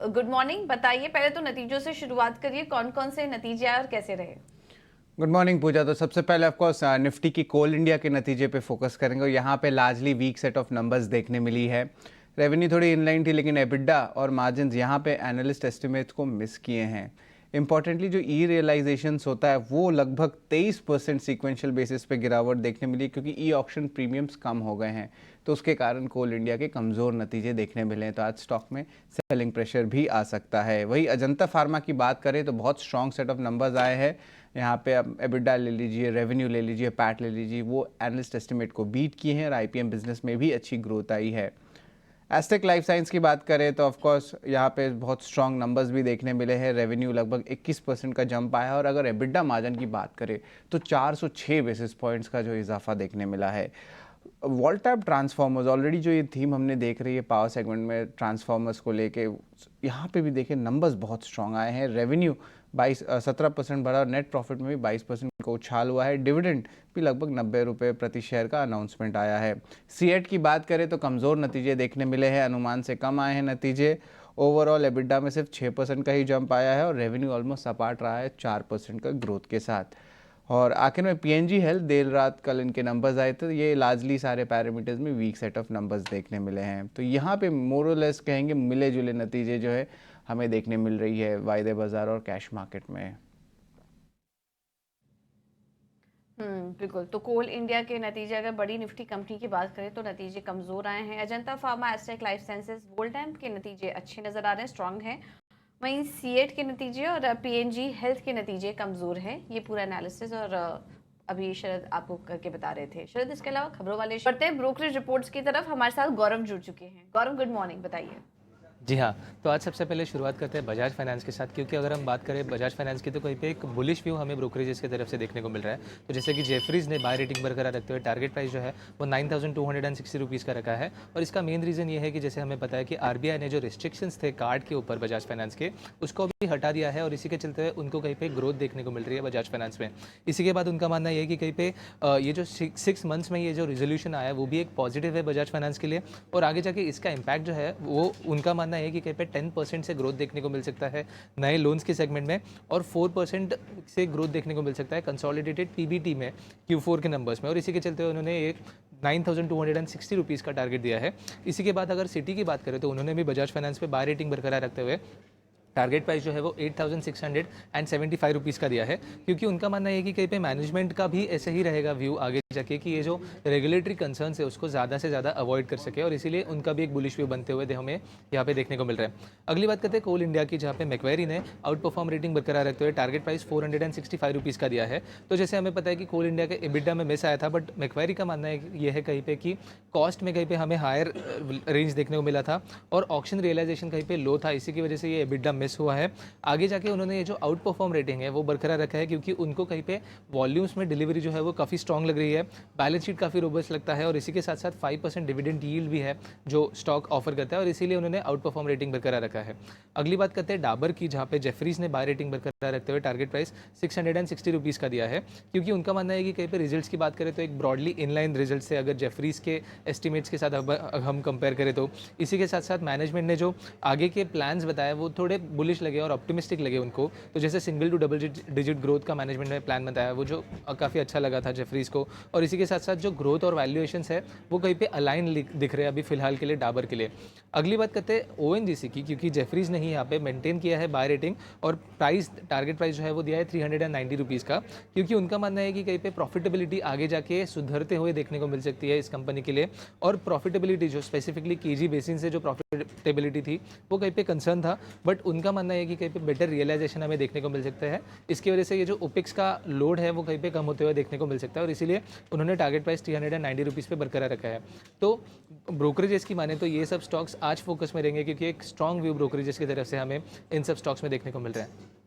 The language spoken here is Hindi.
Good morning. बताइए, पहले तो नतीजों से शुरुआत करिए, कौन कौन से नतीजे आए और कैसे रहे? गुड मॉर्निंग पूजा। तो सबसे पहले ऑफ कोर्स निफ्टी की कोल इंडिया के नतीजे पे फोकस करेंगे और यहाँ पे largely weak set of numbers देखने मिली है। रेवेन्यू थोड़ी इनलाइन थी, लेकिन एबिडा और मार्जिन्स यहाँ पे एनालिस्ट एस्टिमेट्स को मिस किए हैं। इंपॉर्टेंटली जो ई रियलाइजेशंस होता है वो लगभग 23% सीक्वेंशियल बेसिस पे गिरावट देखने मिली, क्योंकि ई ऑक्शन प्रीमियम्स कम हो गए हैं। तो उसके कारण कोल इंडिया के कमज़ोर नतीजे देखने मिले हैं। तो आज स्टॉक में सेलिंग प्रेशर भी आ सकता है। वही अजंता फार्मा की बात करें तो बहुत स्ट्रॉन्ग सेट ऑफ नंबर्स आए हैं। यहाँ पे अब एबिडा ले लीजिए, रेवेन्यू ले लीजिए, पैट ले लीजिए, वो एनालिस्ट एस्टिमेट को बीट किए हैं और आईपीएम बिजनेस में भी अच्छी ग्रोथ आई है। एस्टेक लाइफ साइंस की बात करें तो ऑफ कोर्स यहाँ पे बहुत स्ट्रॉन्ग नंबर्स भी देखने मिले हैं। रेवेन्यू लगभग 21% का जंप आया है और अगर एबिडा मार्जिन की बात करें तो 406 बेसिस पॉइंट्स का जो इजाफा देखने मिला है। वोल्टैप ट्रांसफार्मर्स, ऑलरेडी जो ये थीम हमने देख रही है पावर सेगमेंट में ट्रांसफार्मर्स को लेके, यहाँ पे भी देखें नंबर्स बहुत स्ट्रांग आए हैं। रेवेन्यू 17% बढ़ा, नेट प्रॉफिट में भी 22% का उछाल हुआ है। डिविडेंड भी लगभग 90 रुपये प्रति शेयर का अनाउंसमेंट आया है। सीएट की बात करें तो कमज़ोर नतीजे देखने मिले हैं, अनुमान से कम आए हैं नतीजे। ओवरऑल एबिडा में सिर्फ 6% का ही जंप आया है और रेवेन्यू ऑलमोस्ट सपाट रहा है 4% का ग्रोथ के साथ। और आखिर में पीएनजी हेल्थ, देर रात कल इनके नंबर्स आए थे, ये लार्जली सारे पैरामीटर्स में वीक सेट ऑफ नंबर्स देखने मिले हैं। तो यहाँ पे मोरलेस कहेंगे मिले जुले नतीजे जो है हमें देखने मिल रही है वायदे बाजार और कैश मार्केट में। बिल्कुल। तो कोल इंडिया के नतीजे, अगर बड़ी निफ्टी कंपनी की बात करें तो नतीजे कमजोर आए हैं। Ajanta pharma, Astec life sciences, Voltamp के नतीजे अच्छे नजर आ रहे हैं, स्ट्रांग हैं। वहीं सीएट के नतीजे और पीएनजी हेल्थ के नतीजे कमजोर हैं। ये पूरा एनालिसिस और अभी शरद आपको करके बता रहे थे। शरद, इसके अलावा खबरों वाले बढ़ते हैं ब्रोकरेज रिपोर्ट्स की तरफ। हमारे साथ गौरव जुड़ चुके हैं। गौरव, गुड मॉर्निंग, बताइए। जी हाँ, तो आज सबसे पहले शुरुआत करते हैं बजाज फाइनेंस के साथ, क्योंकि अगर हम बात करें बजाज फाइनेंस की तो कहीं पे एक बुलिश व्यू हमें ब्रोकरेजेस की तरफ से देखने को मिल रहा है। तो जैसे कि जेफरीज ने बाय रेटिंग बरकरार रखते हुए टारगेट प्राइस जो है वो 9260 रुपीज़ का रखा है। और इसका मेन रीज़न ये है कि जैसे हमें पता है कि आरबीआई ने जो रिस्ट्रिक्शंस थे कार्ड के ऊपर बजाज फाइनेंस के, उसको भी हटा दिया है और इसी के चलते हुए उनको कहीं पे ग्रोथ देखने को मिल रही है बजाज फाइनेंस में। इसी के बाद उनका मानना ये है कि कहीं पे ये जो 6 मंथ्स में ये जो रिजोल्यूशन आया है वो भी एक पॉजिटिव है बजाज फाइनेंस के लिए। और आगे जाके इसका इम्पैक्ट जो है वो उनका मानना है कि कहीं पे 10% से ग्रोथ देखने को मिल सकता है नए लोन्स के सेगमेंट में, और 4% से ग्रोथ देखने को मिल सकता है कंसोलिडेटेड पीबीटी में Q4 के नंबर्स में। और इसी के चलते उन्होंने एक 9260 रुपीज़ का टारगेट दिया है। इसी के बाद अगर सिटी की बात करें तो उन्होंने भी बजाज फाइनेंस पे बाय रेटिंग बरकरार रखते हुए टारगेट प्राइस जो है वो 8675 रुपीज़ का दिया है, क्योंकि उनका मानना है कि कहीं पे मैनेजमेंट का भी ऐसे ही रहेगा व्यू आगे जाके कि ये जो रेगुलेटरी कंसर्न्स है उसको ज़्यादा से ज़्यादा अवॉइड कर सके, और इसीलिए उनका भी एक बुलिश व्यू बनते हुए हमें यहाँ पे देखने को मिल रहा है। अगली बात करते हैं कोल इंडिया की, जहाँ पे मैक्वेरी ने आउट परफॉर्म रेटिंग बरकरार रखते हुए टारगेट प्राइस 465 रुपीज़ का दिया है। तो जैसे हमें पता है कि कोल इंडिया के एबिडा में मिस आया था, बट मैक्वेरी का मानना है ये है कहीं पे कि कॉस्ट में कहीं पे हमें हायर रेंज देखने को मिला था और ऑक्शन रियलाइजेशन कहीं पे लो था, इसी की वजह से ये एबिडा मिस हुआ है। आगे जाके उन्होंने ये जो आउट परफॉर्म रेटिंग है वो बरकरार रखा है, क्योंकि उनको कहीं पे वॉल्यूम्स में डिलीवरी जो है वो काफ़ी स्ट्रॉन्ग लग रही है, बैलेंस शीट काफ़ी रोबस्ट लगता है, और इसी के साथ साथ 5% डिविडेंड यील्ड भी है जो स्टॉक ऑफर करता है, और इसीलिए उन्होंने आउट परफॉर्म रेटिंग बरकरार रखा है। अगली बात करते हैं डाबर की, जहाँ पे जेफरीज ने बाय रेटिंग बरकरार रखते हुए टारगेट प्राइस 660 रुपीज़ का दिया है, क्योंकि उनका मानना है कि कहीं पे रिजल्ट्स की बात करें तो एक ब्रॉडली इनलाइन रिजल्ट से अगर जेफरीज के एस्टिमेट्स के साथ हम कंपेयर करें तो इसी के साथ साथ मैनेजमेंट ने जो आगे के प्लान्स बताए वो थोड़े बुलिश लगे और ऑप्टिमिस्टिक लगे उनको। तो जैसे single to double digit growth का मैनेजमेंट ने प्लान बताया वो जो काफ़ी अच्छा लगा था जेफरीज को, और इसी के साथ साथ जो ग्रोथ और वैल्यूएशंस है वो कहीं पे अलाइन दिख रहे हैं अभी फिलहाल के लिए डाबर के लिए। अगली बात करते हैं ओएनजीसी की, क्योंकि जेफरीज ने ही यहाँ पे मेंटेन किया है बाय रेटिंग और प्राइस टारगेट प्राइस जो है वो दिया है 390 रुपीज़ का, क्योंकि उनका मानना है कि कहीं पे प्रॉफिटेबिलिटी आगे जाके सुधरते हुए देखने को मिल सकती है इस कंपनी के लिए। और प्रॉफिटेबिलिटी जो स्पेसिफिकली केजी बेसिन से जो प्रॉफिटेबिलिटी थी वो कहीं पे कंसर्न था, बट उनका मानना है कि कहीं पे बेटर रियलाइजेशन हमें देखने को मिल सकता है। इसकी वजह से ये जो ओपिक्स का लोड है वो कहीं पे कम होते हुए देखने को मिल सकता है, और इसीलिए उन्होंने टारगेट प्राइस 390 रुपीज़ पे बरकरार रखा है। तो ब्रोकरेजेस की माने तो ये सब स्टॉक्स आज फोकस में रहेंगे, क्योंकि एक स्ट्रॉन्ग व्यू ब्रोकरेजेस की तरफ से हमें इन सब स्टॉक्स में देखने को मिल रहा है।